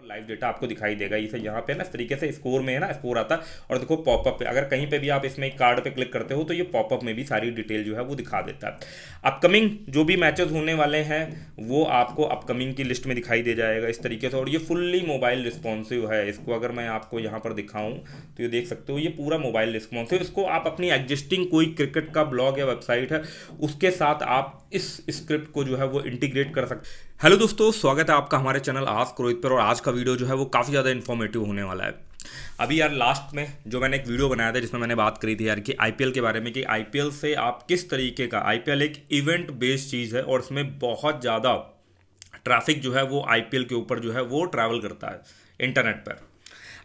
Live data आपको दिखाई देगा। इसे यहाँ पे ना इस तरीके से स्कोर में है ना, स्कोर आता है। और देखो पॉपअप पे अगर कहीं पे भी आप इसमें एक कार्ड पे क्लिक करते हो तो ये पॉपअप में भी सारी डिटेल जो है वो दिखा देता है। अपकमिंग जो भी मैचेस होने वाले हैं वो आपको अपकमिंग की लिस्ट में दिखाई दे जाएगा इस तरीके से। और ये फुल्ली मोबाइल रिस्पॉन्सिव है। इसको अगर मैं आपको यहाँ पर दिखाऊं तो ये देख सकते हो, ये पूरा मोबाइल रिस्पॉन्सिव। इसको आप अपनी एग्जिस्टिंग कोई क्रिकेट का ब्लॉग या वेबसाइट है उसके साथ आप इस स्क्रिप्ट को जो है वो इंटीग्रेट कर सकते। हेलो दोस्तों, स्वागत है आपका हमारे चैनल आस्क रोहित पर। और आज का वीडियो जो है वो काफ़ी ज़्यादा इन्फॉर्मेटिव होने वाला है। अभी यार लास्ट में जो मैंने एक वीडियो बनाया था जिसमें मैंने बात करी थी यार कि आईपीएल के बारे में, कि आईपीएल से आप किस तरीके का, आईपीएल एक इवेंट बेस्ड चीज़ है और इसमें बहुत ज़्यादा ट्रैफिक जो है वो आईपीएल के ऊपर जो है वो ट्रैवल करता है इंटरनेट पर,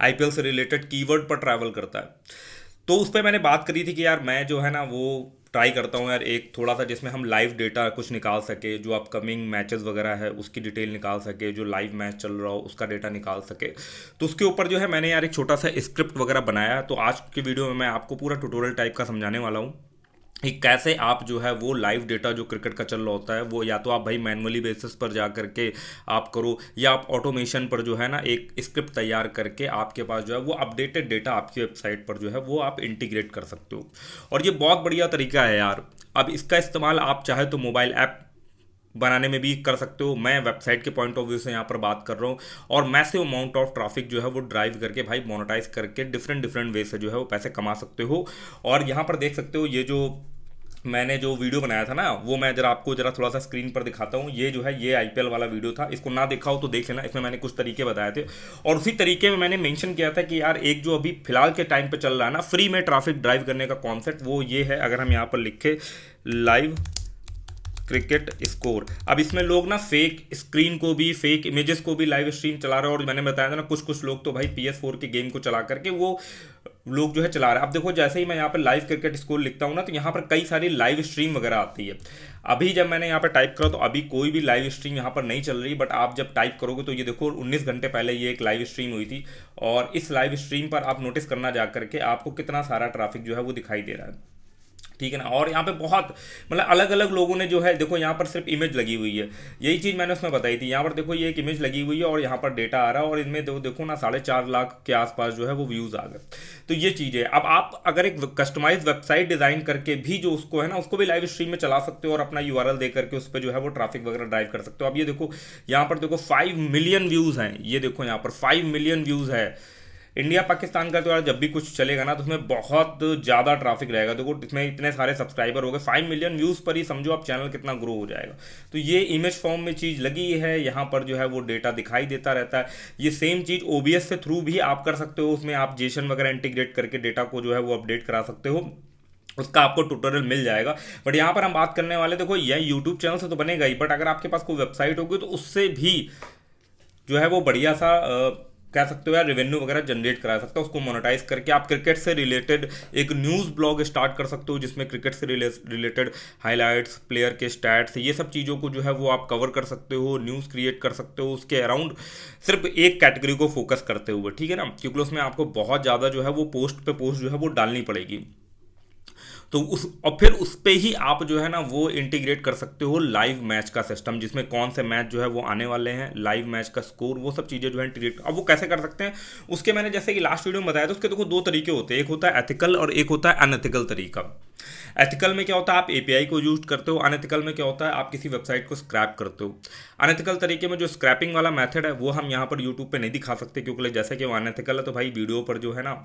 आईपीएल से रिलेटेड कीवर्ड पर ट्रैवल करता है। तो उस पर मैंने बात करी थी कि यार मैं जो है ना वो ट्राई करता हूँ यार एक थोड़ा सा जिसमें हम लाइव डेटा कुछ निकाल सके, जो अपकमिंग मैचेस वगैरह है उसकी डिटेल निकाल सके, जो लाइव मैच चल रहा हो उसका डेटा निकाल सके। तो उसके ऊपर जो है मैंने यार एक छोटा सा स्क्रिप्ट वगैरह बनाया। तो आज की वीडियो में मैं आपको पूरा ट्यूटोरियल टाइप का समझाने वाला हूँ कि कैसे आप जो है वो लाइव डेटा जो क्रिकेट का चल रहा होता है वो या तो आप भाई मैनुअली बेसिस पर जा करके आप करो, या आप ऑटोमेशन पर जो है ना एक स्क्रिप्ट तैयार करके आपके पास जो है वो अपडेटेड डेटा आपकी वेबसाइट पर जो है वो आप इंटीग्रेट कर सकते हो। और ये बहुत बढ़िया तरीका है यार। अब इसका इस्तेमाल आप चाहे तो मोबाइल ऐप बनाने में भी कर सकते हो। मैं वेबसाइट के पॉइंट ऑफ व्यू से यहाँ पर बात कर रहा हूँ। और मैसिव अमाउंट ऑफ ट्रैफिक जो है वो ड्राइव करके भाई मोनेटाइज करके डिफरेंट डिफरेंट वे से जो है वो पैसे कमा सकते हो। और यहाँ पर देख सकते हो ये जो मैंने जो वीडियो बनाया था ना वो मैं जरा आपको जरा थोड़ा सा स्क्रीन पर दिखाता हूँ। ये जो है ये आईपीएल वाला वीडियो था। इसको ना देखा हो तो देख लेना, इसमें मैंने कुछ तरीके बताए थे। और उसी तरीके में मैंने मेंशन किया था कि यार एक जो अभी फिलहाल के टाइम पे चल रहा है ना फ्री में ट्रैफिक ड्राइव करने का कॉन्सेप्ट, वो ये है। अगर हम यहाँ पर लिखे लाइव क्रिकेट स्कोर, अब इसमें लोग ना फेक स्क्रीन को भी, फेक इमेजेस को भी लाइव स्ट्रीम चला रहे हैं। और मैंने बताया था ना कुछ कुछ लोग तो भाई PS4 के गेम को चला करके वो लोग जो है चला रहे हैं। अब देखो जैसे ही मैं यहाँ पर लाइव क्रिकेट स्कोर लिखता हूँ ना तो यहाँ पर कई सारी लाइव स्ट्रीम वगैरह आती है। अभी जब मैंने यहाँ पर टाइप करा तो अभी कोई भी लाइव स्ट्रीम यहाँ पर नहीं चल रही, बट आप जब टाइप करोगे तो ये देखो 19 घंटे पहले ये एक लाइव स्ट्रीम हुई थी। और इस लाइव स्ट्रीम पर आप नोटिस करना जा करके आपको कितना सारा ट्रैफिक जो है वो दिखाई दे रहा है, ठीक है ना। और यहाँ पे बहुत मतलब अलग अलग लोगों ने जो है देखो यहाँ पर सिर्फ इमेज लगी हुई है, यही चीज़ मैंने उसमें बताई थी। यहाँ पर देखो ये एक इमेज लगी हुई है और यहाँ पर डेटा आ रहा है और इनमें देखो ना 4.5 लाख के आसपास जो है वो व्यूज़ आ गए। तो ये चीज़ है। अब आप अगर एक कस्टमाइज वेबसाइट डिज़ाइन करके भी जो उसको है ना उसको भी लाइव स्ट्रीम में चला सकते हो और अपना URL दे करके उस पर जो है वो ट्रैफिक वगैरह ड्राइव कर सकते हो। अब ये देखो यहाँ पर देखो 5 मिलियन व्यूज़ हैं। ये देखो यहाँ पर 5 मिलियन व्यूज़ है। इंडिया पाकिस्तान का तो यार जब भी कुछ चलेगा ना तो उसमें बहुत ज़्यादा ट्रैफिक रहेगा। देखो इसमें इतने सारे सब्सक्राइबर हो गए, 5 मिलियन व्यूज़ पर ही समझो आप चैनल कितना ग्रो हो जाएगा। तो ये इमेज फॉर्म में चीज़ लगी है, यहाँ पर जो है वो डेटा दिखाई देता रहता है। ये सेम चीज़ OBS से थ्रू भी आप कर सकते हो। उसमें आप जेसन वगैरह इंटीग्रेट करके डेटा को जो है वो अपडेट करा सकते हो। उसका आपको ट्यूटोरियल मिल जाएगा। बट यहाँ पर हम बात करने वाले, देखो यह यूट्यूब चैनल से तो बनेगा ही, बट अगर आपके पास कोई वेबसाइट होगी तो उससे भी जो है वो बढ़िया सा कह सकते हो यार रेवेन्यू वगैरह जनरेट करा सकते हो। उसको मोनेटाइज करके आप क्रिकेट से रिलेटेड एक न्यूज़ ब्लॉग स्टार्ट कर सकते हो जिसमें क्रिकेट से रिलेटेड हाइलाइट्स, प्लेयर के स्टैट्स, ये सब चीज़ों को जो है वो आप कवर कर सकते हो, न्यूज़ क्रिएट कर सकते हो उसके अराउंड, सिर्फ एक कैटेगरी को फोकस करते हुए, ठीक है ना। क्योंकि उसमें आपको बहुत ज़्यादा जो है वो पोस्ट पे पोस्ट जो है वो डालनी पड़ेगी। तो उस और फिर उस पे ही आप जो है ना वो इंटीग्रेट कर सकते हो लाइव मैच का सिस्टम, जिसमें कौन से मैच जो है वो आने वाले हैं, लाइव मैच का स्कोर, वो सब चीज़ें जो है इंटीग्रेट। अब वो कैसे कर सकते हैं उसके मैंने जैसे कि लास्ट वीडियो में बताया था, उसके देखो 2 तरीके होते हैं, एक होता है एथिकल और एक होता है अनएथिकल तरीका। एथिकल में क्या होता है आप API को यूज करते हो, अनएथिकल में क्या होता है आप किसी वेबसाइट को स्क्रैप करते हो। अनएथिकल तरीके में जो स्क्रैपिंग वाला मेथड है वो हम यहाँ पर यूट्यूब पे नहीं दिखा सकते, क्योंकि जैसे कि वो अनएथिकल है तो भाई वीडियो पर जो है ना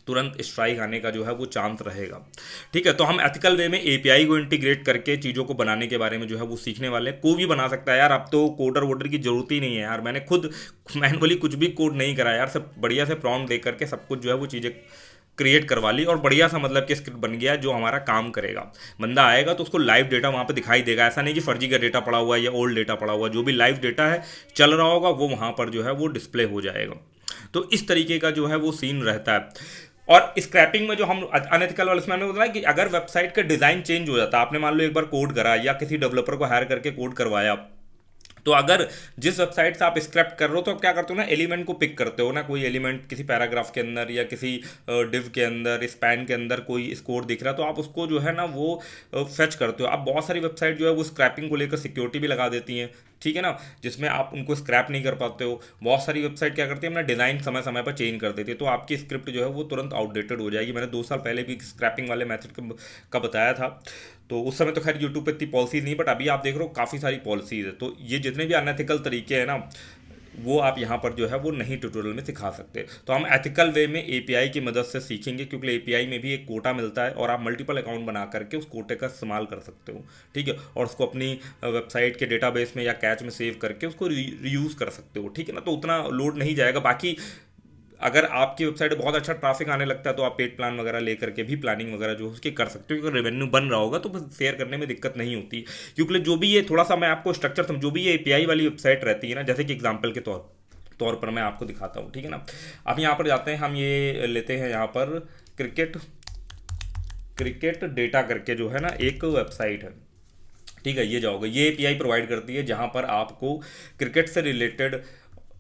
तुरंत स्ट्राइक आने का जो है वो चांस रहेगा, ठीक है। तो हम एथिकल वे में API को इंटीग्रेट करके चीज़ों को बनाने के बारे में जो है वो सीखने वाले हैं। कोई भी बना सकता है यार, अब तो कोडर वोडर की जरूरत ही नहीं है यार। मैंने खुद मैनुअली कुछ भी कोड नहीं करा यार, सब बढ़िया से प्रॉम्प्ट दे करके सब कुछ जो है वो चीज़ें क्रिएट करवा ली और बढ़िया सा मतलब कि स्क्रिप्ट बन गया जो हमारा काम करेगा। बंदा आएगा तो उसको लाइव डेटा वहाँ पे दिखाई देगा। ऐसा नहीं कि फर्जी का डेटा पड़ा हुआ है या ओल्ड डेटा पड़ा हुआ है, जो भी लाइव डेटा है चल रहा होगा वो वहाँ पर जो है वो डिस्प्ले हो जाएगा। तो इस तरीके का जो है वो सीन रहता है। और स्क्रैपिंग में जो हम अनएथिकल वाले, उसमें हमने बताया कि अगर वेबसाइट का डिज़ाइन चेंज हो जाता है, आपने मान लो एक बार कोड करा या किसी डेवलपर को हायर करके कोड करवाया, तो अगर जिस वेबसाइट से आप स्क्रैप कर रहे हो तो आप क्या करते हो ना, एलिमेंट को पिक करते हो ना, कोई एलिमेंट किसी पैराग्राफ के अंदर या किसी डिव के अंदर, स्पैन के अंदर कोई स्कोर दिख रहा है तो आप उसको जो है ना वो फेच करते हो। अब बहुत सारी वेबसाइट जो है वो स्क्रैपिंग को लेकर सिक्योरिटी भी लगा देती हैं ठीक है ना, जिसमें आप उनको स्क्रैप नहीं कर पाते हो। बहुत सारी वेबसाइट क्या करती है, अपना डिज़ाइन समय समय पर चेंज कर देती है, तो आपकी स्क्रिप्ट जो है वो तुरंत आउटडेटेड हो जाएगी। मैंने 2 साल पहले भी स्क्रैपिंग वाले मेथड का बताया था, तो उस समय तो खैर यूट्यूब पे इतनी पॉलिसीज नहीं, बट अभी आप देख रहे हो काफ़ी सारी पॉलिसीज है। तो ये जितने भी अनएथिकल तरीके हैं ना, वो आप यहाँ पर जो है वो नहीं ट्यूटोरियल में सिखा सकते। तो हम एथिकल वे में एपीआई की मदद से सीखेंगे, क्योंकि एपीआई में भी एक कोटा मिलता है और आप मल्टीपल अकाउंट बना करके उस कोटे का इस्तेमाल कर सकते हो, ठीक है, और उसको अपनी वेबसाइट के डेटाबेस में या कैच में सेव करके उसको रीयूज़ कर सकते हो, ठीक है ना। तो उतना लोड नहीं जाएगा। बाकी अगर आपकी वेबसाइट में बहुत अच्छा ट्रैफिक आने लगता है तो आप पेड प्लान वगैरह लेकर के भी प्लानिंग वगैरह जो उसकी कर सकते हो, क्योंकि रेवेन्यू बन रहा होगा तो बस शेयर करने में दिक्कत नहीं होती। क्योंकि जो भी ये थोड़ा सा मैं आपको स्ट्रक्चर जो भी ये एपीआई वाली वेबसाइट रहती है ना, जैसे कि एग्जाम्पल के तौर पर मैं आपको दिखाता हूँ, ठीक है ना। अब यहाँ पर जाते हैं, हम ये लेते हैं यहाँ पर क्रिकेट डेटा करके जो है ना एक वेबसाइट है, ठीक है। ये जाओगे, ये एपीआई प्रोवाइड करती है जहाँ पर आपको क्रिकेट से रिलेटेड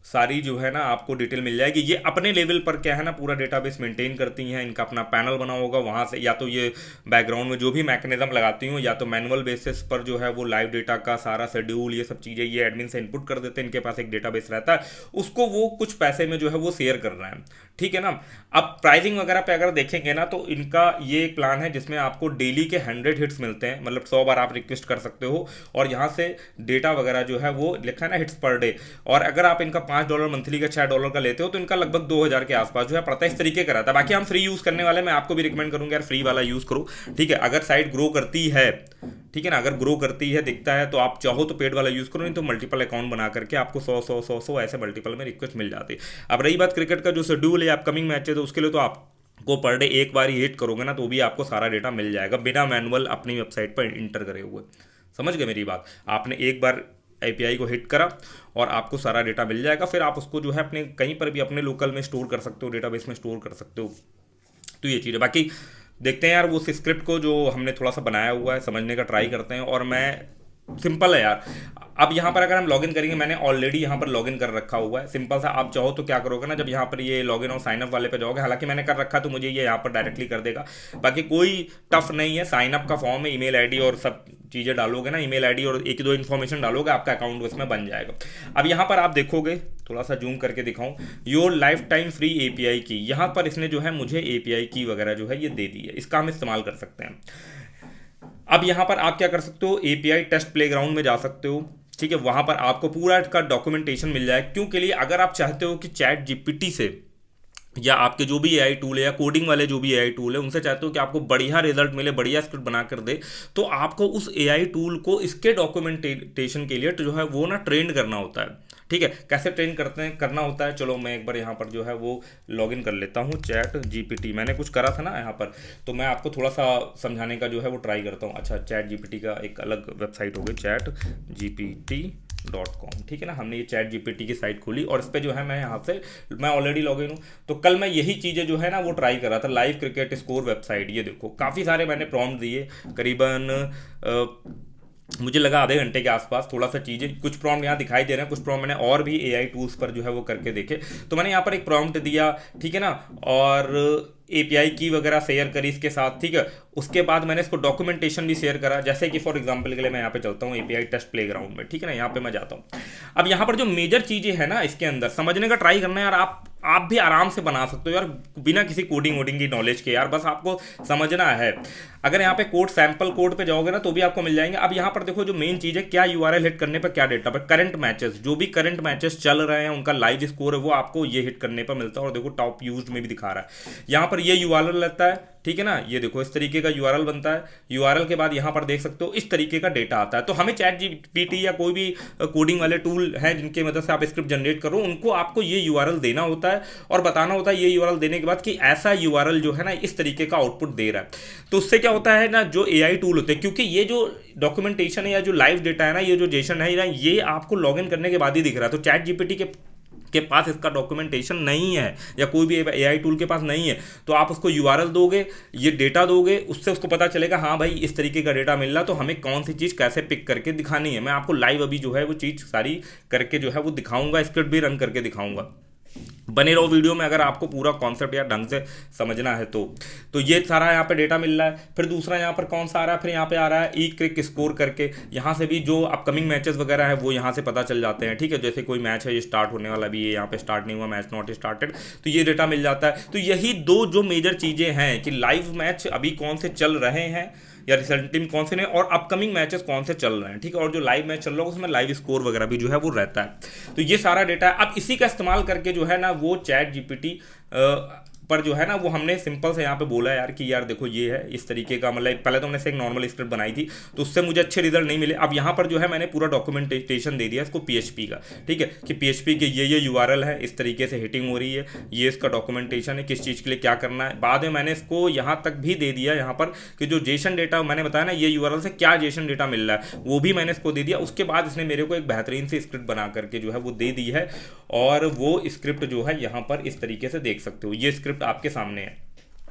सारी जो है ना आपको डिटेल मिल जाएगी। ये अपने लेवल पर क्या है ना पूरा डेटाबेस मेंटेन करती हैं, इनका अपना पैनल बना होगा, वहाँ से या तो ये बैकग्राउंड में जो भी मैकेनिज्म लगाती हूँ, या तो मैनुअल बेसिस पर जो है वो लाइव डेटा का सारा शेड्यूल ये सब चीज़ें ये एडमिन से इनपुट कर देते हैं। इनके पास एक डेटाबेस रहता है, उसको वो कुछ पैसे में जो है वो शेयर कर रहे हैं, ठीक है ना। अब प्राइसिंग वगैरह पे अगर देखेंगे ना, तो इनका ये एक प्लान है जिसमें आपको डेली के 100 हिट्स मिलते हैं, मतलब 100 बार आप रिक्वेस्ट कर सकते हो, और यहाँ से डेटा वगैरह जो है वो लिखा है ना हिट्स पर डे। और अगर आप इनका $5 मंथली का $6 का लेते हो तो इनका लगभग 2000 के आसपास जो है पड़ता है, इस तरीके का रहता है। बाकी हम फ्री यूज़ करने वाले, मैं आपको भी रिकमेंड करूँगा यार फ्री वाला यूज़ करो, ठीक है। अगर साइट ग्रो करती है, ठीक है ना, अगर ग्रो करती है दिखता है तो आप चाहो तो पेड वाला यूज़ करो, नहीं तो मल्टीपल अकाउंट बना करके आपको 100 ऐसे मल्टीपल में रिक्वेस्ट मिल जाती है। अब रही बात क्रिकेट का जो शेड्यूल है अपकमिंग मैच है, तो उसके लिए तो आपको पर डे एक बार ही हिट करोगे ना तो भी आपको सारा डेटा मिल जाएगा बिना मैनुअल अपनी वेबसाइट पर इंटर करे हुए। समझ गए मेरी बात? आपने एक बार एपीआई को हिट करा और आपको सारा डेटा मिल जाएगा, फिर आप उसको जो है अपने कहीं पर भी अपने लोकल में स्टोर कर सकते हो, डेटाबेस में स्टोर कर सकते हो। तो ये चीज़ है। बाकी देखते हैं यार वो स्क्रिप्ट को जो हमने थोड़ा सा बनाया हुआ है समझने का ट्राई करते हैं। और मैं सिंपल है यार, अब यहाँ पर अगर हम लॉगिन करेंगे, मैंने ऑलरेडी यहाँ पर लॉगिन कर रखा हुआ है, सिंपल सा। आप चाहो तो क्या करोगे ना, जब यहाँ पर ये लॉगिन और साइनअप वाले पे जाओगे, हालांकि मैंने कर रखा तो मुझे ये यहाँ पर डायरेक्टली कर देगा, बाकी कोई टफ नहीं है। साइनअप का फॉर्म है, ईमेल आईडी और सब चीज़ें डालोगे ना, ईमेल आईडी और एक दो इन्फॉर्मेशन डालोगे, आपका अकाउंट उसमें बन जाएगा। अब यहाँ पर आप देखोगे, थोड़ा सा जूम करके दिखाऊं, your life time free API की, यहाँ पर इसने जो है मुझे एपीआई की वगैरह जो है ये दे दी है, इसका हम इस्तेमाल कर सकते हैं। अब यहाँ पर आप क्या कर सकते हो, एपीआई टेस्ट प्लेग्राउंड में जा सकते हो, ठीक है। वहाँ पर आपको पूरा का डॉक्यूमेंटेशन मिल जाए। क्यों के लिए, अगर आप चाहते हो कि चैट जीपीटी से या आपके जो भी एआई टूल है या कोडिंग वाले जो भी एआई टूल है उनसे चाहते हो कि आपको बढ़िया रिजल्ट मिले, बढ़िया स्क्रिप्ट बना कर दे, तो आपको उस एआई टूल को इसके डॉक्यूमेंटेशन के लिए जो है वो ना ट्रेन करना होता है, ठीक है। कैसे ट्रेन करना होता है, चलो मैं एक बार यहाँ पर जो है वो लॉगिन कर लेता हूँ। चैट जीपीटी मैंने कुछ करा था ना यहाँ पर, तो मैं आपको थोड़ा सा समझाने का जो है वो ट्राई करता हूँ। अच्छा, चैट जीपीटी का एक अलग वेबसाइट हो गई, chatgpt.com, ठीक है ना। हमने ये चैट जीपीटी की साइट खोली और इस पर जो है मैं ऑलरेडी लॉगिन हूँ। तो कल मैं यही चीज़ें जो है ना वो ट्राई कर रहा था, लाइव क्रिकेट स्कोर वेबसाइट। ये देखो काफ़ी सारे मैंने प्रॉम्प्ट दिए, करीबन मुझे लगा आधे घंटे के आसपास। थोड़ा सा चीज़ें, कुछ प्रॉम्प्ट यहाँ दिखाई दे रहे हैं, कुछ प्रॉम्प्ट मैंने और भी एआई टूल्स पर जो है वो करके देखे। तो मैंने यहाँ पर एक प्रॉम्प्ट दिया, ठीक है ना, और एपीआई की वगैरह शेयर करी इसके साथ, ठीक है। उसके बाद मैंने इसको डॉक्यूमेंटेशन भी शेयर करा, जैसे कि फॉर एग्जांपल के लिए मैं यहाँ पे चलता हूँ एपीआई टेस्ट प्लेग्राउंड में, ठीक है ना। यहाँ पे मैं जाता हूँ। अब यहाँ पर जो मेजर चीज़ें हैं ना इसके अंदर समझने का ट्राई करना है यार। आप भी आराम से बना सकते हो यार, बिना किसी कोडिंग वोडिंग की नॉलेज के यार, बस आपको समझना है। अगर यहाँ पे कोड सैंपल कोड पे जाओगे ना तो भी आपको मिल जाएंगे। अब यहाँ पर देखो जो मेन चीज़ है, क्या यूआरएल हिट करने पर क्या डेटा पर करंट मैचेस, जो भी करंट मैचेस चल रहे हैं उनका लाइव स्कोर है वो आपको ये हिट करने पर मिलता है। और देखो टॉप यूज्ड में भी दिखा रहा है, यहाँ पर ये यूआरएल रहता है, ठीक है ना। ये देखो इस तरीके का यूआरएल बनता है। यूआरएल के बाद यहाँ पर देख सकते हो इस तरीके का डेटा आता है। तो हमें चैट जीपीटी या कोई भी कोडिंग वाले टूल हैं जिनकी मदद से आप स्क्रिप्ट जनरेट करो, उनको आपको ये यूआरएल देना होता है और बताना होता है ये यूआरएल देने के बाद कि ऐसा यूआरएल जो है ना इस तरीके का आउटपुट दे रहा है। तो उससे क्या होता है ना, जो एआई टूल होते हैं, क्योंकि ये जो डॉक्यूमेंटेशन है या जो लाइव डेटा है ना, ये जो जेसन है ना, ये आपको लॉगिन करने के बाद ही दिख रहा है। तो चैट जीपीटी के पास इसका डॉक्यूमेंटेशन नहीं है या कोई भी एआई टूल के पास नहीं है, तो आप उसको यूआरएल दोगे, ये डेटा दोगे, उससे उसको पता चलेगा हाँ भाई इस तरीके का डेटा मिल रहा, तो हमें कौन सी चीज़ कैसे पिक करके दिखानी है। मैं आपको लाइव अभी जो है वो चीज़ सारी करके जो है वो दिखाऊंगा, स्क्रिप्ट भी रन करके दिखाऊंगा। बने रहो वीडियो में अगर आपको पूरा कॉन्सेप्ट या ढंग से समझना है तो ये सारा यहाँ पे डेटा मिल रहा है। फिर दूसरा यहाँ पर कौन सा आ रहा है, फिर यहाँ पे आ रहा है ई क्रिक स्कोर करके, यहाँ से भी जो अपकमिंग मैचेस वगैरह है वो यहाँ से पता चल जाते हैं। ठीक है, जैसे कोई मैच है ये स्टार्ट होने वाला भी है, यहाँ पे स्टार्ट नहीं हुआ, मैच नॉट स्टार्टेड, तो ये डेटा मिल जाता है। तो यही दो जो मेजर चीज़ें हैं कि लाइव मैच अभी कौन से चल रहे हैं या रिसेंट टीम कौन से नहीं, और अपकमिंग मैचेस कौन से चल रहे हैं। ठीक है, और जो लाइव मैच चल रहा है उसमें लाइव स्कोर वगैरह भी जो है वो रहता है। तो ये सारा डेटा है। अब इसी का इस्तेमाल करके जो है ना वो चैट जीपीटी पर जो है ना वो हमने सिंपल से यहाँ पे बोला यार कि यार देखो ये है इस तरीके का, मतलब पहले तो हमने से एक नॉर्मल स्क्रिप्ट बनाई थी तो उससे मुझे अच्छे रिजल्ट नहीं मिले। अब यहाँ पर जो है मैंने पूरा डॉक्यूमेंटेशन दे दिया इसको पीएचपी का। ठीक है, कि पीएचपी के ये यूआरएल है, इस तरीके से हिटिंग हो रही है, ये इसका डॉक्यूमेंटेशन है, किस चीज़ के लिए क्या करना है। बाद में मैंने इसको यहाँ तक भी दे दिया यहाँ पर कि जो जेसन डेटा मैंने बताया ना ये यूआरएल से क्या जेसन डेटा मिल रहा है वो भी मैंने इसको दे दिया। उसके बाद इसने मेरे को एक बेहतरीन सी स्क्रिप्ट बना करके जो है वो दे दी है, और वो स्क्रिप्ट जो है यहाँ पर इस तरीके से देख सकते हो, ये स्क्रिप्ट आपके सामने है।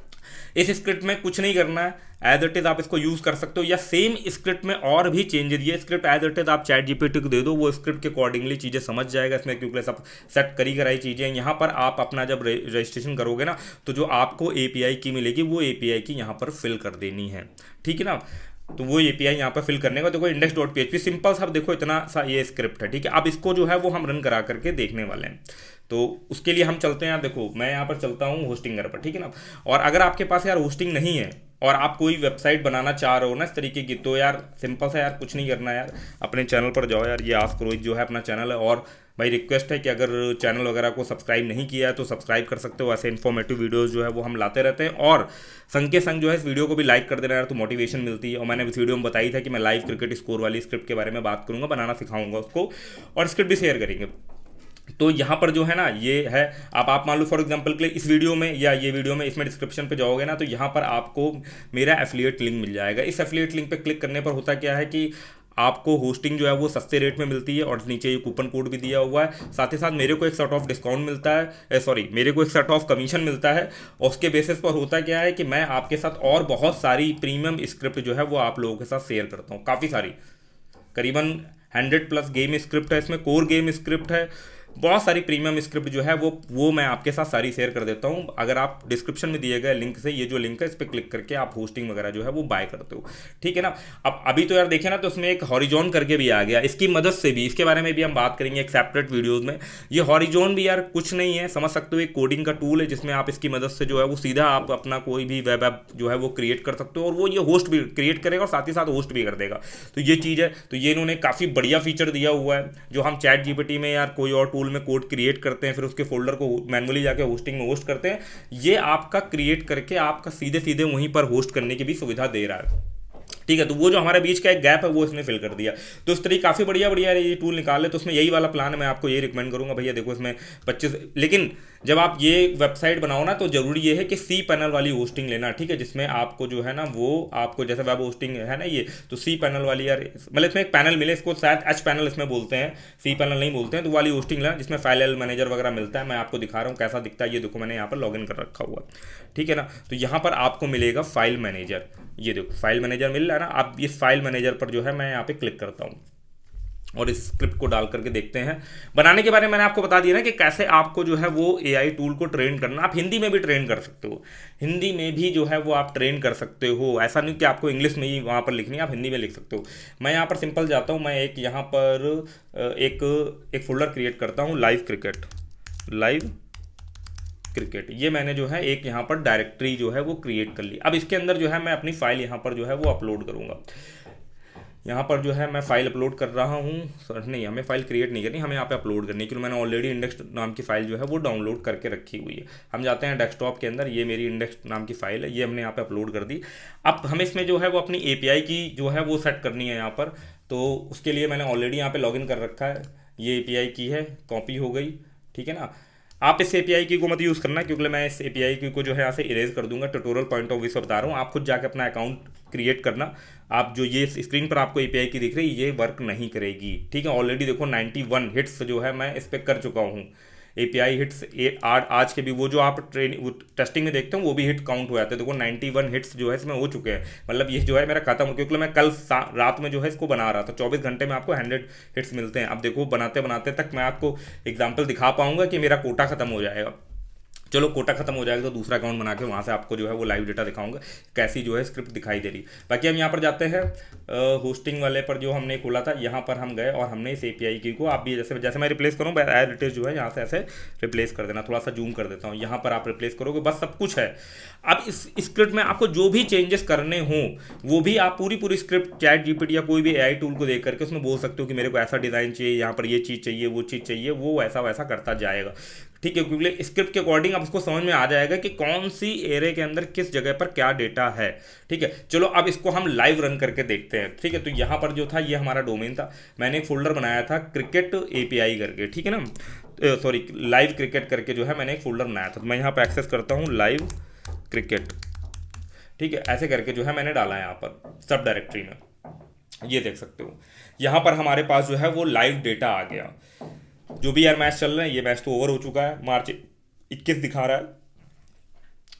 इस स्क्रिप्ट में कुछ नहीं करना है, एज इट इज आप इसको यूज कर सकते हो, या सेम स्क्रिप्ट में और भी चेंजेस, ये स्क्रिप्ट एज इट इज आप चैट जीपीटी को दे दो, वो स्क्रिप्ट के अकॉर्डिंगली चीज़ें समझ जाएगा। इसमें क्योंकि सब सेट करी कराई चीज़ें। यहाँ पर आप अपना जब रजिस्ट्रेशन करोगे ना तो जो आपको एपीआई की मिलेगी वो एपीआई की यहाँ पर फिल कर देनी है। ठीक है ना, तो वो एपीआई यहाँ पर फिल करने का देखो index.php सिंपल सा, देखो इतना सा ये स्क्रिप्ट है। ठीक है, अब इसको जो है वो हम रन करा करके देखने वाले हैं। तो उसके लिए हम चलते हैं यार, देखो मैं यहाँ पर चलता हूँ होस्टिंगर पर। ठीक है ना, और अगर आपके पास यार होस्टिंग नहीं है और आप कोई वेबसाइट बनाना चाह रहे हो ना इस तरीके की, तो यार सिंपल सा यार कुछ नहीं करना यार, अपने चैनल पर जाओ यार, ये आस्क रोहित जो है अपना चैनल है। और भाई रिक्वेस्ट है कि अगर चैनल वगैरह को सब्सक्राइब नहीं किया है तो सब्सक्राइब कर सकते हो, ऐसे इन्फॉर्मेटिव वीडियोस जो है वो हम लाते रहते हैं। और संग के संग जो है इस वीडियो को भी लाइक कर देना यार, तो मोटिवेशन मिलती है। और मैंने इस वीडियो में बताई था कि मैं लाइव क्रिकेट स्कोर वाली स्क्रिप्ट के बारे में बात करूँगा, बनाना सिखाऊंगा उसको, और स्क्रिप्ट भी शेयर करेंगे। तो यहाँ पर जो है ना ये है, आप मान लो फॉर एग्जांपल के लिए इस वीडियो में या ये वीडियो में इसमें डिस्क्रिप्शन पे जाओगे ना तो यहाँ पर आपको मेरा एफिलिएट लिंक मिल जाएगा। इस एफिलिएट लिंक पे क्लिक करने पर होता क्या है कि आपको होस्टिंग जो है वो सस्ते रेट में मिलती है, और नीचे ये कूपन कोड भी दिया हुआ है। साथ ही साथ मेरे को एक सेट ऑफ डिस्काउंट मिलता है, सॉरी मेरे को एक सेट ऑफ कमीशन मिलता है। और उसके बेसिस पर होता क्या है कि मैं आपके साथ और बहुत सारी प्रीमियम स्क्रिप्ट जो है वो आप लोगों के साथ शेयर करता हूँ, काफ़ी सारी, करीबन 100+ गेम स्क्रिप्ट है इसमें, कोर गेम स्क्रिप्ट है, बहुत सारी प्रीमियम स्क्रिप्ट जो है वो मैं आपके साथ सारी शेयर कर देता हूं। अगर आप डिस्क्रिप्शन में दिए गए लिंक से, ये जो लिंक है इस पर क्लिक करके आप होस्टिंग वगैरह जो है वो बाय करते हो। ठीक है ना, अब अभी तो यार देखें ना तो उसमें एक हॉरिजॉन करके भी आ गया, इसकी मदद से भी, इसके बारे में भी हम बात करेंगे एक सेपरेट वीडियोज़ में। ये हॉरिजॉन भी यार कुछ नहीं है, समझ सकते हो, एक कोडिंग का टूल है जिसमें आप इसकी मदद से जो है वो सीधा आप अपना कोई भी वेब ऐप जो है वो क्रिएट कर सकते हो, और वो ये होस्ट भी क्रिएट करेगा और साथ ही साथ होस्ट भी कर देगा। तो ये चीज़ है, तो ये इन्होंने काफ़ी बढ़िया फीचर दिया हुआ है, जो हम चैट जीपीटी में यार कोई और टूल में कोड क्रिएट करते हैं, फिर उसके फोल्डर को मैन्युअली जाके होस्टिंग में होस्ट करते हैं, ये आपका क्रिएट करके आपका सीधे सीधे वहीं पर होस्ट करने की भी सुविधा दे रहा है। ठीक है, तो वो जो हमारे बीच का एक गैप है वो इसने फिल कर दिया। तो इस तरीके काफ़ी बढ़िया बढ़िया ये टूल निकाले, तो उसमें यही वाला प्लान है। मैं आपको ये रिकमेंड करूंगा भैया, देखो इसमें 25, लेकिन जब आप ये वेबसाइट बनाओ ना तो जरूरी ये है कि सी पैनल वाली होस्टिंग लेना। ठीक है, जिसमें आपको जो है ना वो आपको जैसे वेब होस्टिंग है ना ये, तो सी पैनल वाली यार, मतलब इसमें एक पैनल मिले, इसको शायद एच पैनल इसमें बोलते हैं, सी पैनल नहीं बोलते हैं, तो वाली होस्टिंग लेना जिसमें फाइल मैनेजर वगैरह मिलता है। मैं आपको दिखा रहा हूँ कैसा दिखता है, ये देखो मैंने यहाँ पर लॉगिन कर रखा हुआ। ठीक है ना, तो यहाँ पर आपको मिलेगा फाइल मैनेजर, ये देखो फाइल मैनेजर मिल रहा है ना। आप इस फाइल मैनेजर पर जो है मैं यहाँ पे क्लिक करता हूँ और इस स्क्रिप्ट को डाल करके देखते हैं। बनाने के बारे में मैंने आपको बता दिया ना कि कैसे आपको जो है वो एआई टूल को ट्रेन करना। आप हिंदी में भी ट्रेन कर सकते हो, हिंदी में भी जो है वो आप ट्रेन कर सकते हो, ऐसा नहीं कि आपको इंग्लिश में ही वहाँ पर लिखनी है, आप हिंदी में लिख सकते हो। मैं यहाँ पर सिंपल जाता हूँ, मैं एक यहाँ पर एक फोल्डर क्रिएट करता हूँ, लाइव क्रिकेट, ये मैंने जो है एक यहाँ पर डायरेक्टरी जो है वो क्रिएट कर ली। अब इसके अंदर जो है मैं अपनी फाइल यहाँ पर जो है वो अपलोड करूँगा। यहाँ पर जो है मैं फाइल अपलोड कर रहा हूँ, नहीं हमें फाइल क्रिएट नहीं करनी, हमें यहाँ पे अपलोड करनी है, क्योंकि मैंने ऑलरेडी इंडेक्स नाम की फाइल जो है वो डाउनलोड करके रखी हुई है। हम जाते हैं डेस्कटॉप के अंदर, ये मेरी इंडेक्स नाम की फाइल है, ये हमने यहाँ पे अपलोड कर दी। अब हमें इसमें जो है वो अपनी एपीआई की जो है वो सेट करनी है यहाँ पर, तो उसके लिए मैंने ऑलरेडी यहाँ पर लॉगिन कर रखा है, ये एपीआई की है, कॉपी हो गई। ठीक है ना, आप इस एपीआई की को मत यूज़ करना, क्योंकि मैं इस एपीआई की को जो है यहाँ से इरेज कर दूंगा। ट्यूटोरियल पॉइंट ऑफ व्यू से बता रहा हूँ, आप खुद जाकर अपना अकाउंट क्रिएट करना। आप जो ये स्क्रीन पर आपको एपीआई की दिख रही है ये वर्क नहीं करेगी। ठीक है, ऑलरेडी देखो 91 हिट्स जो है मैं इस पर कर चुका हूँ, API हिट्स आज के भी वो जो आप टेस्टिंग में देखते हो वो भी हिट काउंट हो जाते हैं। देखो 91 हिट्स जो है इसमें हो चुके हैं, मतलब ये जो है मेरा खत्म हो, क्योंकि मैं कल रात में जो है इसको बना रहा था। 24 घंटे में आपको 100 हिट्स मिलते हैं। अब देखो बनाते बनाते तक मैं आपको एग्जाम्पल दिखा पाऊंगा कि मेरा कोटा खत्म हो जाएगा। चलो कोटा खत्म हो जाएगा तो दूसरा अकाउंट बना के वहाँ से आपको जो है वो लाइव डेटा दिखाऊंगा कैसी जो है स्क्रिप्ट दिखाई दे रही। बाकी हम यहाँ पर जाते हैं होस्टिंग वाले पर जो हमने खोला था, यहाँ पर हम गए और हमने इस API की को आप भी जैसे जैसे मैं रिप्लेस करूँ एज इट इज जो है यहाँ से ऐसे रिप्लेस कर देना। थोड़ा सा जूम कर देता हूँ, यहाँ पर आप रिप्लेस करोगे बस सब कुछ है। अब इस स्क्रिप्ट में आपको जो भी चेंजेस करने हों वो भी आप पूरी स्क्रिप्ट ChatGPT या कोई भी AI टूल को देख करके उसमें बोल सकते हो कि मेरे को ऐसा डिज़ाइन चाहिए, यहाँ पर ये चीज़ चाहिए, वो चीज़ चाहिए, वो ऐसा वैसा करता जाएगा। ठीक है, क्योंकि स्क्रिप्ट के अकॉर्डिंग अब उसको समझ में आ जाएगा कि कौन सी एरे के अंदर किस जगह पर क्या डेटा है। ठीक है, चलो अब इसको हम लाइव रन करके देखते हैं। ठीक है, तो यहाँ पर जो था ये हमारा डोमेन था, मैंने एक फोल्डर बनाया था क्रिकेट API करके, ठीक है ना, सॉरी लाइव क्रिकेट करके जो है मैंने एक फोल्डर बनाया था। तो मैं यहाँ पर एक्सेस करता हूँ लाइव क्रिकेट, ठीक है, ऐसे करके जो है मैंने डाला है यहाँ पर सब डायरेक्टरी में, ये देख सकते हो। यहाँ पर हमारे पास जो है वो लाइव डेटा आ गया। जो भी यार मैच चल रहे हैं, ये मैच तो ओवर हो चुका है, मार्च 21 दिखा रहा है।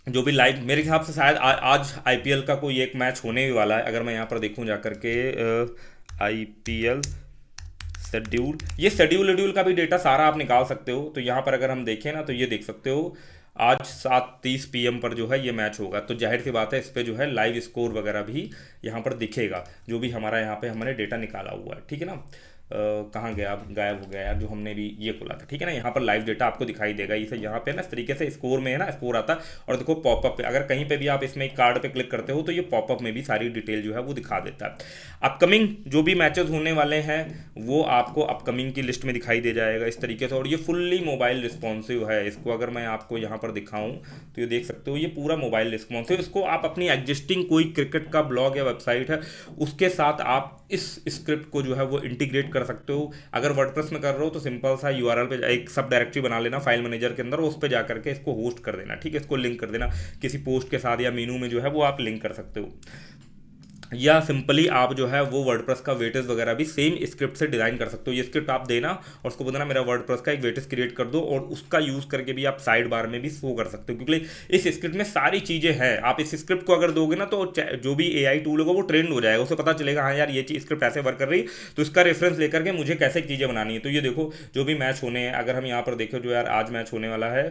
जो भी लाइव मेरे हिसाब से शायद आज IPL का कोई एक मैच होने ही वाला है। अगर मैं यहाँ पर देखूँ जा करके IPL शेड्यूल, ये शेड्यूल का भी डेटा सारा आप निकाल सकते हो। तो यहाँ पर अगर हम देखें ना तो ये देख सकते हो आज 7:30 PM पर जो है ये मैच होगा। तो जाहिर सी बात है इस पर जो है लाइव स्कोर वगैरह भी यहाँ पर दिखेगा, जो भी हमारा यहाँ पे हमने डेटा निकाला हुआ है। ठीक है ना, कहाँ गया, गायब हो गया यार, जो हमने भी ये खोला था। ठीक है ना, यहाँ पर लाइव डेटा आपको दिखाई देगा। इसे यहाँ पे ना इस तरीके से स्कोर में है ना, स्कोर आता है और देखो पॉपअप पे अगर कहीं पे भी आप इसमें कार्ड पे क्लिक करते हो तो ये पॉपअप में भी सारी डिटेल जो है वो दिखा देता है। अपकमिंग जो भी मैचेस होने वाले हैं वो आपको अपकमिंग की लिस्ट में दिखाई दे जाएगा इस तरीके से। और ये फुल्ली मोबाइल रिस्पॉन्सिव है। इसको अगर मैं आपको यहाँ पर दिखाऊँ तो ये देख सकते हो ये पूरा मोबाइल रिस्पॉन्सिव। इसको आप अपनी एग्जिस्टिंग कोई क्रिकेट का ब्लॉग या वेबसाइट है उसके साथ आप इस स्क्रिप्ट को जो है वो इंटीग्रेट कर सकते हो। अगर वर्डप्रेस में कर रहे हो तो सिंपल सा URL पे एक सब डायरेक्टरी बना लेना फाइल मैनेजर के अंदर, उस पे जा करके इसको होस्ट कर देना। ठीक है, इसको लिंक कर देना किसी पोस्ट के साथ या मेनू में जो है वो आप लिंक कर सकते हो। या सिंपली आप जो है वो वर्डप्रेस का वेटेज वगैरह भी सेम स्क्रिप्ट से डिज़ाइन कर सकते हो। ये स्क्रिप्ट आप देना और उसको बोलना मेरा वर्डप्रेस का एक वेटेज क्रिएट कर दो, और उसका यूज़ करके भी आप साइड बार में भी शो कर सकते हो, क्योंकि इस स्क्रिप्ट में सारी चीज़ें हैं। आप इस स्क्रिप्ट को अगर दोगे ना तो जो भी AI टूल होगा वो ट्रेंड हो जाएगा, उसे पता चलेगा हाँ यार ये चीज़ स्क्रिप्ट ऐसे वर्क कर रही है, तो इसका रेफरेंस लेकर के मुझे कैसे चीज़ें बनानी है। तो ये देखो जो भी मैच होने हैं, अगर हम यहाँ पर देखें जो यार आज मैच होने वाला है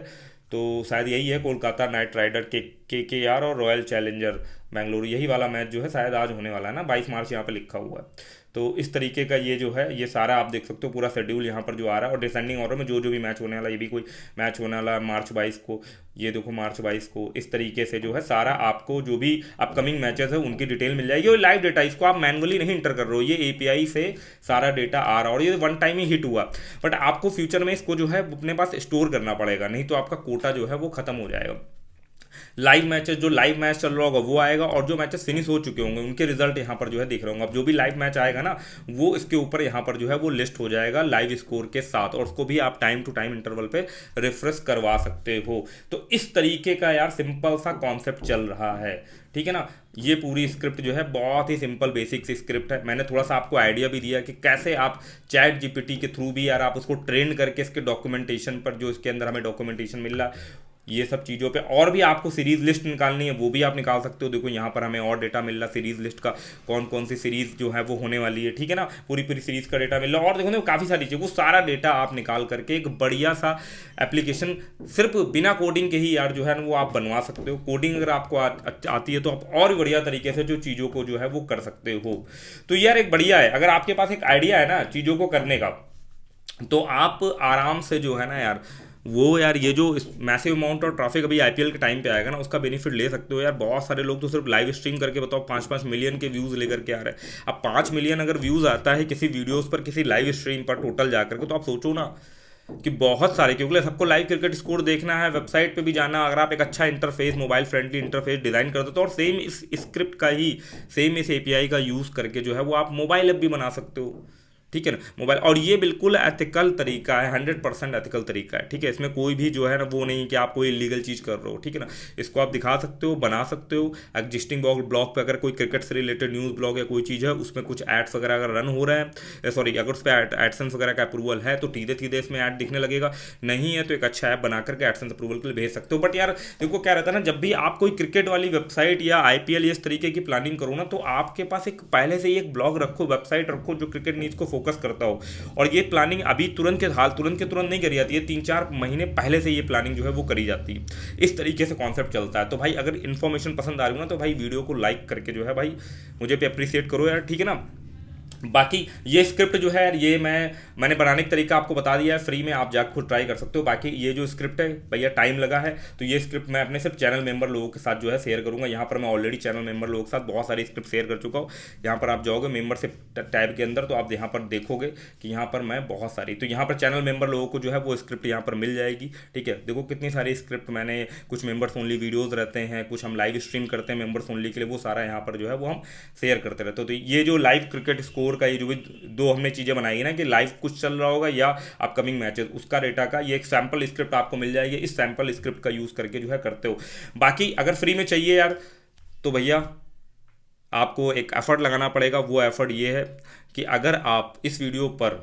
तो शायद यही है, कोलकाता नाइट राइडर KKR और रॉयल चैलेंजर बेंगलुरु, यही वाला मैच जो है शायद आज होने वाला है ना, 22 मार्च यहाँ पे लिखा हुआ है। तो इस तरीके का ये जो है ये सारा आप देख सकते हो पूरा शेड्यूल यहाँ पर जो आ रहा है, और डिसेंडिंग ऑर्डर में जो जो भी मैच होने वाला, ये भी कोई मैच होने वाला मार्च 22 को, ये देखो मार्च 22 को। इस तरीके से जो है सारा आपको जो भी अपकमिंग मैचेस है उनकी डिटेल मिल जाएगी। और लाइव डेटा इसको आप मैनुअली नहीं इंटर कर रहे हो, ये API से सारा डेटा आ रहा है और ये वन टाइम ही हिट हुआ। बट आपको फ्यूचर में इसको जो है अपने पास स्टोर करना पड़ेगा, नहीं तो आपका कोटा जो है वो खत्म हो जाएगा। लाइव मैचेस, जो लाइव मैच चल रहा होगा वो आएगा, और जो मैचेस फिनिश हो चुके होंगे उनके रिजल्ट यहाँ पर जो है दिख रहे होंगे। अब जो भी लाइव मैच आएगा ना वो इसके ऊपर यहाँ पर जो है वो लिस्ट हो जाएगा लाइव स्कोर के साथ, और उसको भी आप टाइम टू टाइम इंटरवल पे रिफ्रेश करवा सकते हो। तो इस तरीके का यार सिंपल सा कॉन्सेप्ट चल रहा है। ठीक है ना, ये पूरी स्क्रिप्ट जो है बहुत ही सिंपल बेसिक सी स्क्रिप्ट है। मैंने थोड़ा सा आपको आइडिया भी दिया कि कैसे आप ChatGPT के थ्रू भी यार आप उसको ट्रेन करके इसके डॉक्यूमेंटेशन पर, जो इसके अंदर हमें डॉक्यूमेंटेशन मिल रहा है ये सब चीज़ों पे, और भी आपको सीरीज लिस्ट निकालनी है वो भी आप निकाल सकते हो। देखो यहाँ पर हमें और डेटा मिल रहा सीरीज लिस्ट का, कौन कौन सी सीरीज जो है वो होने वाली है। ठीक है ना, पूरी सीरीज का डेटा मिल रहा है, और देखो काफ़ी सारी चीज़, वो सारा डेटा आप निकाल करके एक बढ़िया सा एप्लीकेशन सिर्फ बिना कोडिंग के ही यार जो है ना वो आप बनवा सकते हो। कोडिंग अगर आपको आती है तो आप और भी बढ़िया तरीके से जो चीज़ों को जो है वो कर सकते हो। तो यार एक बढ़िया है, अगर आपके पास एक आइडिया है ना चीज़ों को करने का, तो आप आराम से जो है ना यार वो यार ये जो मैसिव अमाउंट और ट्रैफिक अभी IPL के टाइम पे आएगा ना उसका बेनिफिट ले सकते हो यार। बहुत सारे लोग तो सिर्फ लाइव स्ट्रीम करके बताओ 5-5 मिलियन के व्यूज़ लेकर के आ रहे हैं। अब 5 मिलियन अगर व्यूज़ आता है किसी वीडियोस पर, किसी लाइव स्ट्रीम पर टोटल जा करके, तो आप सोचो ना कि बहुत सारे, क्योंकि सबको लाइव क्रिकेट स्कोर देखना है, वेबसाइट पे भी जाना। अगर आप एक अच्छा interface, mobile friendly interface design कर देते हो और सेम इस स्क्रिप्ट का ही, सेम इस API का यूज़ करके जो है वो आप मोबाइल ऐप भी बना सकते हो। ठीक है ना मोबाइल। और ये बिल्कुल एथिकल तरीका है, 100% एथिकल तरीका है, ठीक है। इसमें कोई भी जो है ना वो नहीं कि आप कोई इलीगल चीज़ कर रहे हो, ठीक है ना। इसको आप दिखा सकते हो, बना सकते हो। एग्जिस्टिंग ब्लॉग पे अगर कोई क्रिकेट से रिलेटेड न्यूज़ ब्लॉग या कोई चीज़ है उसमें कुछ एड्स वगैरह अगर रन हो रहे हैं, सॉरी अगर उस पर एडसेंस वगैरह का अप्रूवल है तो सीधे सीधे इसमें ऐड दिखने लगेगा। नहीं है तो एक अच्छा ऐप बना करके एडसेंस अप्रूवल के लिए भेज सकते हो। बट यार देखो क्या रहता है ना, जब भी आप कोई क्रिकेट वाली वेबसाइट या आईपीएल इस तरीके की प्लानिंग करो ना, तो आपके पास एक पहले से ही एक ब्लॉग रखो, वेबसाइट रखो जो क्रिकेट न्यूज़ को फोकस करता हो। और ये प्लानिंग अभी तुरंत के तुरंत नहीं करी जाती है, 3-4 महीने पहले से ये प्लानिंग जो है वो करी जाती है। इस तरीके से कॉन्सेप्ट चलता है। तो भाई अगर इन्फॉर्मेशन पसंद आ रही हो ना तो भाई वीडियो को लाइक करके जो है भाई मुझे पे अप्रिशिएट करो यार, ठीक है ना। बाकी ये स्क्रिप्ट जो है ये मैंने बनाने का तरीका आपको बता दिया है, फ्री में आप जाकर खुद ट्राई कर सकते हो। बाकी ये जो स्क्रिप्ट है भैया टाइम लगा है, तो ये स्क्रिप्ट मैं अपने सिर्फ चैनल मेंबर लोगों के साथ जो है शेयर करूंगा। यहाँ पर मैं ऑलरेडी चैनल मेंबर लोगों के साथ बहुत सारी स्क्रिप्ट शेयर कर चुका हूँ। यहाँ पर आप जाओगे मेंबरशिप टैब के अंदर तो आप यहाँ पर देखोगे कि यहाँ पर मैं बहुत सारी, तो यहाँ पर चैनल मेंबर लोगों को जो है वो स्क्रिप्ट यहाँ पर मिल जाएगी, ठीक है। देखो कितनी सारी स्क्रिप्ट मैंने, कुछ मेंबर्स ओनली वीडियोज़ रहते हैं, कुछ हम लाइव स्ट्रीम करते हैं मेंबर्स ओनली के लिए, वो सारा यहाँ पर जो है वो हम शेयर करते रहते हैं। तो ये जो लाइव क्रिकेट स्कोर का ये जो भी दो हमने चीज़ें बनाई है ना कि लाइव कुछ चल रहा होगा या अपकमिंग मैचेस, उसका डेटा का ये एक सैम्पल स्क्रिप्ट आपको मिल जाएगी। इस सैम्पल स्क्रिप्ट का यूज़ करके जो है करते हो। बाकी अगर फ्री में चाहिए यार तो भैया आपको एक एफर्ट लगाना पड़ेगा। वो एफर्ट ये है कि अगर आप इस वीडियो पर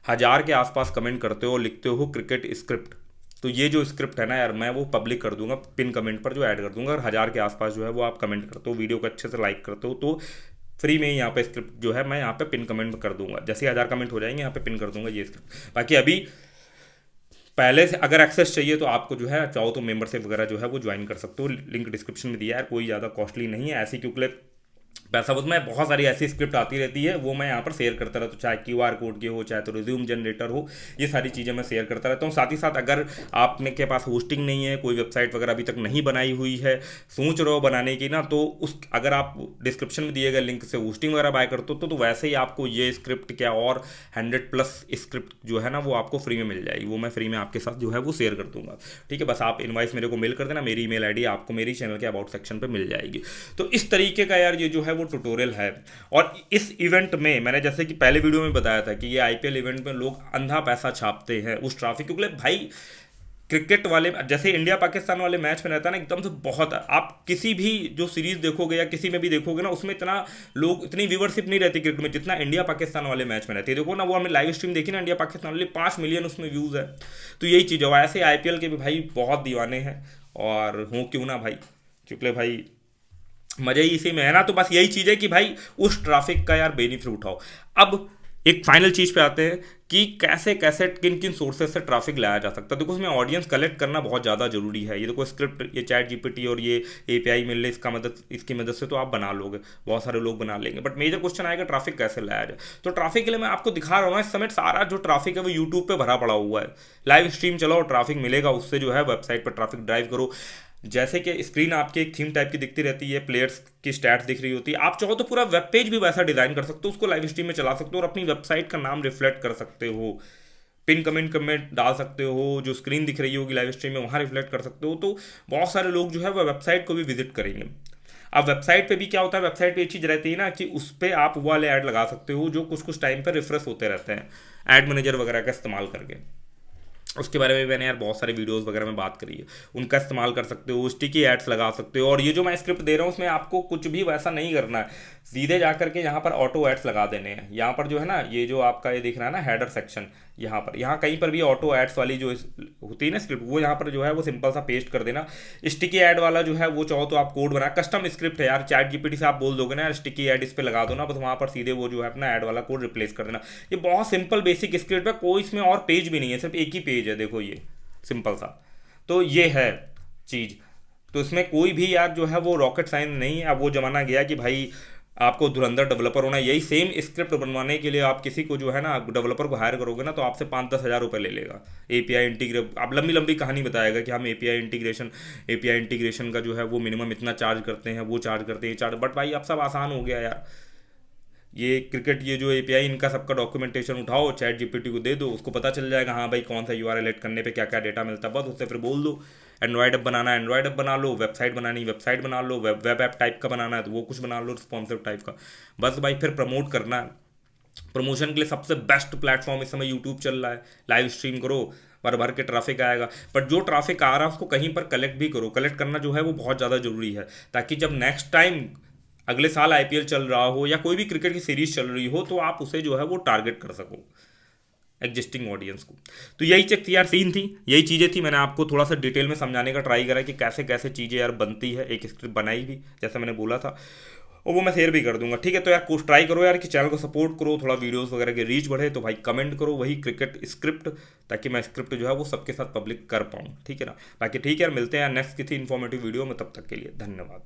1000 के आसपास कमेंट करते हो, लिखते हो क्रिकेट स्क्रिप्ट, तो ये जो स्क्रिप्ट है ना यार मैं वो पब्लिक कर दूंगा, पिन कमेंट पर जो ऐड कर दूंगा। अगर 1000 के आसपास जो है वो आप कमेंट करते हो, वीडियो को अच्छे से लाइक करते हो, तो फ्री में ही यहाँ पे स्क्रिप्ट जो है मैं यहाँ पे पिन कमेंट कर दूंगा। जैसे 1000 कमेंट हो जाएंगे यहाँ पे पिन कर दूंगा ये स्क्रिप्ट। बाकी अभी पहले से अगर एक्सेस चाहिए तो आपको जो है चाहो तो मेंबरशिप वगैरह जो है वो ज्वाइन कर सकते हो, लिंक डिस्क्रिप्शन में दिया है। कोई ज़्यादा कॉस्टली नहीं है, ऐसी क्योंकि पैसा उसमें बहुत सारी ऐसी स्क्रिप्ट आती रहती है, वो मैं यहाँ पर शेयर करता रहता हूँ, चाहे क्यूआर कोड की हो, चाहे तो रिज्यूम जनरेटर हो, ये सारी चीज़ें मैं शेयर करता रहता हूँ। साथ ही साथ अगर आपने के पास होस्टिंग नहीं है, कोई वेबसाइट वगैरह अभी तक नहीं बनाई हुई है, सोच रहे हो बनाने की ना, तो उस अगर आप डिस्क्रिप्शन में दिए गए लिंक से होस्टिंग वगैरह बाय करते हो तो वैसे ही आपको ये स्क्रिप्ट क्या और 100+ स्क्रिप्ट जो है ना वो आपको फ्री में मिल जाएगी। वो मैं फ्री में आपके साथ जो है वो शेयर कर दूंगा, ठीक है। बस आप इनवाइस मेरे को मेल कर देना, मेरी ईमेल आईडी आपको मेरी चैनल के अबाउट सेक्शन पर मिल जाएगी। तो इस तरीके का यार ये जो है वो ट्यूटोरियल है। और इस इवेंट में मैंने जैसे कि पहले वीडियो में बताया था कि ये आईपीएल इवेंट में लोग अंधा पैसा छापते हैं उस ट्रैफिक के लिए। भाई क्रिकेट वाले जैसे इंडिया पाकिस्तान वाले मैच में रहता है ना एकदम से बहुत, आप किसी भी जो सीरीज देखोगे या किसी में भी देखोगे ना उसमें इतना लोग, इतनी व्यूवरशिप नहीं रहती क्रिकेट में जितना इंडिया पाकिस्तान वाले मैच में रहती है। देखो ना वो हमें लाइव स्ट्रीम देखी ना इंडिया पाकिस्तान वाले, 5 मिलियन उसमें व्यूज़ है। तो यही चीज़ है, ऐसे आईपीएल के भी भाई बहुत दीवाने हैं और हों क्यों ना भाई, क्योंकि भाई मजा ही इसी में है ना। तो बस यही चीज़ है कि भाई उस ट्रैफिक का यार बेनिफिट उठाओ। अब एक फाइनल चीज़ पे आते हैं कि कैसे कैसे किन किन सोर्सेज से ट्रैफिक लाया जा सकता है। देखो उसमें ऑडियंस कलेक्ट करना बहुत ज़्यादा जरूरी है। ये देखो स्क्रिप्ट, ये चैट जीपीटी और ये एपीआई मिल रही, इसकी मदद से तो आप बना लोगे, बहुत सारे लोग बना लेंगे। बट मेजर क्वेश्चन आएगा ट्रैफिक कैसे लाया जाए। तो ट्रैफिक के लिए मैं आपको दिखा रहा हूँ इस समय सारा जो ट्रैफिक है वो यूट्यूब पर भरा पड़ा हुआ है। लाइव स्ट्रीम चलाओ, ट्रैफिक मिलेगा, उससे जो है वेबसाइट पर ट्रैफिक ड्राइव करो। जैसे कि स्क्रीन आपके एक थीम टाइप की दिखती रहती है, प्लेयर्स की स्टैट्स दिख रही होती है, आप चाहो तो पूरा वेब पेज भी वैसा डिजाइन कर सकते हो, उसको लाइव स्ट्रीम में चला सकते हो और अपनी वेबसाइट का नाम रिफ्लेक्ट कर सकते हो। पिन कमेंट डाल सकते हो, जो स्क्रीन दिख रही होगी लाइव स्ट्रीम में वहाँ रिफ्लेक्ट कर सकते हो। तो बहुत सारे लोग जो है वह वेबसाइट को भी विजिट करेंगे। अब वेबसाइट पे भी क्या होता है, वेबसाइट पे एक चीज़ रहती है ना कि उस पर आप वो वाले ऐड लगा सकते हो जो कुछ कुछ टाइम पर रिफ्रेश होते रहते हैं, ऐड मैनेजर वगैरह का इस्तेमाल करके। उसके बारे में मैंने यार बहुत सारे वीडियोस वगैरह में बात करी है, उनका इस्तेमाल कर सकते हो, स्टिकी एड्स लगा सकते हो। और ये जो मैं स्क्रिप्ट दे रहा हूँ उसमें आपको कुछ भी वैसा नहीं करना है, सीधे जा करके यहाँ पर ऑटो एड्स लगा देने हैं। यहाँ पर जो है ना ये जो आपका ये दिख रहा है ना हेडर सेक्शन, यहाँ कहीं पर भी ऑटो एड्स वाली जो होती है ना स्क्रिप्ट, वो यहाँ पर जो है वो सिंपल सा पेस्ट कर देना। स्टिकी ऐड वाला जो है वो चाहो तो आप कोड बना, कस्टम स्क्रिप्ट है यार, चैट जीपीटी से आप बोल दोगे ना यार स्टिकी ऐड इस पर लगा दो ना, बस वहाँ पर सीधे वो जो है अपना ऐड वाला कोड रिप्लेस कर देना। ये बहुत सिंपल बेसिक स्क्रिप्ट है, कोई इसमें और पेज भी नहीं है, सिर्फ एक ही पेज है, देखो ये सिंपल सा। तो ये है चीज़, तो इसमें कोई भी यार जो है वो रॉकेट साइंस नहीं है। अब वो ज़माना गया कि भाई आपको धुरंधर डेवलपर होना। यही सेम स्क्रिप्ट बनवाने के लिए आप किसी को जो है ना डेवलपर को हायर करोगे ना तो आपसे 5-10 हज़ार रुपये ले लेगा। एपीआई इंटीग्रेट, आप लंबी लंबी कहानी बताएगा कि हम एपीआई इंटीग्रेशन का जो है वो मिनिमम इतना चार्ज करते हैं, वो चार्ज करते हैं चार्ज। बट भाई अब सब आसान हो गया यार, ये क्रिकेट ये जो एपीआई इनका सबका डॉक्यूमेंटेशन उठाओ, चैट जीपीटी को दे दो, उसको पता चल जाएगा हाँ भाई कौन सा यूआरएल ऐड करने पे क्या क्या डेटा मिलता है, बस उससे फिर बोल दो। एंड्रॉयड ऐप बनाना है एंड्रॉयड ऐप बना लो, वेबसाइट बनानी वेबसाइट बना लो, वेब ऐप टाइप का बनाना है तो वो कुछ बना लो रिस्पॉन्सिव टाइप का, बस भाई फिर प्रमोट करना है। प्रमोशन के लिए सबसे बेस्ट प्लेटफॉर्म इस समय यूट्यूब चल रहा है, लाइव स्ट्रीम करो, भर भर के ट्रैफिक आएगा, बट जो ट्रैफिक आ रहा है उसको कहीं पर कलेक्ट भी करो। कलेक्ट करना जो है वो बहुत ज़्यादा जरूरी है, ताकि जब नेक्स्ट टाइम अगले साल आईपीएल चल रहा हो या कोई भी क्रिकेट की सीरीज चल रही हो तो आप उसे जो है वो टारगेट कर सको एग्जिस्टिंग ऑडियंस को। तो यही चीज यार सीन थी, यही चीज़ें थी, मैंने आपको थोड़ा सा डिटेल में समझाने का ट्राई करा कि कैसे कैसे चीज़ें यार बनती है, एक स्क्रिप्ट बनाई भी जैसे मैंने बोला था, और वो मैं शेयर भी कर दूंगा। ठीक है, तो यार कुछ ट्राई करो यार कि चैनल को सपोर्ट करो, थोड़ा वीडियोस वगैरह की रीच बढ़े, तो भाई कमेंट करो वही क्रिकेट स्क्रिप्ट, ताकि मैं स्क्रिप्ट जो है वो सबके साथ पब्लिक कर पाऊँ। ठीक है ना, बाकी ठीक है यार, मिलते हैं यार नेक्स्ट किसी इन्फॉर्मेटिव वीडियो में, तब तक के लिए धन्यवाद।